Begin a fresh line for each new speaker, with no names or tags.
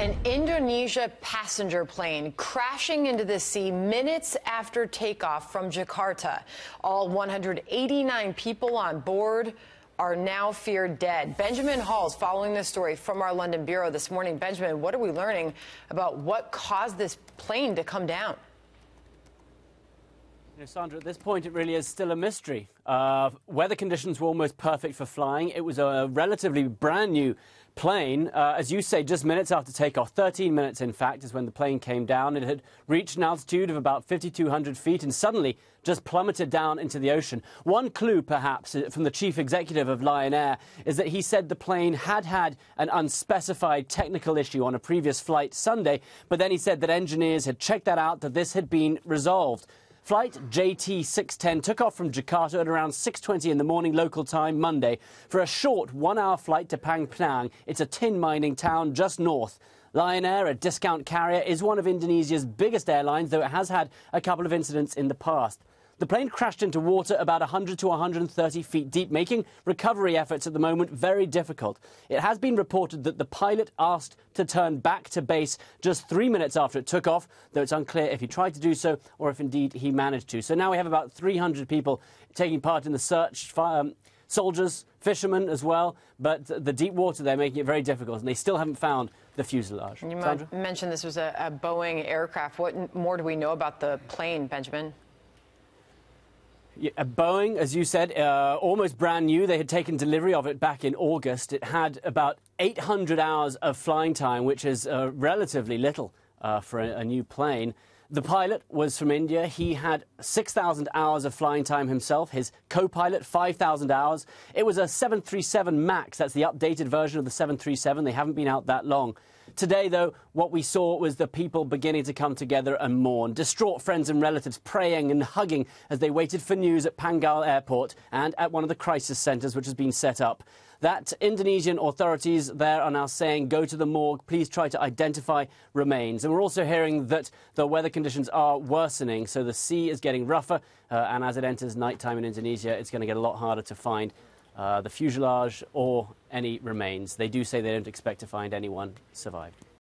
An Indonesia passenger plane crashing into the sea minutes after takeoff from Jakarta. All 189 people on board are now feared dead. Benjamin Hall's following this story from our London bureau this morning. Benjamin, what are we learning about what caused this plane to come down?
Sandra, at this point, it really is still a mystery. Weather conditions were almost perfect for flying. It was a relatively brand new plane. As you say, just minutes after takeoff, 13 minutes, in fact, is when the plane came down. It had reached an altitude of about 5,200 feet and suddenly just plummeted down into the ocean. One clue, perhaps, from the chief executive of Lion Air is that he said the plane had had an unspecified technical issue on a previous flight Sunday, but then he said that engineers had checked that out, that this had been resolved. Flight JT610 took off from Jakarta at around 6:20 in the morning local time Monday for a short one-hour flight to Pangpang. It's a tin mining town just north. Lion Air, a discount carrier, is one of Indonesia's biggest airlines, though it has had a couple of incidents in the past. The plane crashed into water about 100 to 130 feet deep, making recovery efforts at the moment very difficult. It has been reported that the pilot asked to turn back to base just 3 minutes after it took off, though it's unclear if he tried to do so or if indeed he managed to. So now we have about 300 people taking part in the search, soldiers, fishermen as well, but the deep water, they're making it very difficult, and they still haven't found the fuselage.
You mentioned this was a Boeing aircraft. What more do we know about the plane, Benjamin?
Boeing, as you said, almost brand new. They had taken delivery of it back in August. It had about 800 hours of flying time, which is relatively little for a new plane. The pilot was from India. He had 6,000 hours of flying time himself. His co-pilot, 5,000 hours. It was a 737 MAX. That's the updated version of the 737. They haven't been out that long. Today, though, what we saw was the people beginning to come together and mourn. Distraught friends and relatives praying and hugging as they waited for news at Pangal Airport and at one of the crisis centres which has been set up. That Indonesian authorities there are now saying, go to the morgue, please try to identify remains. And we're also hearing that the weather conditions are worsening, so the sea is getting rougher, and as it enters nighttime in Indonesia, it's going to get a lot harder to find the fuselage or any remains. They do say they don't expect to find anyone survived.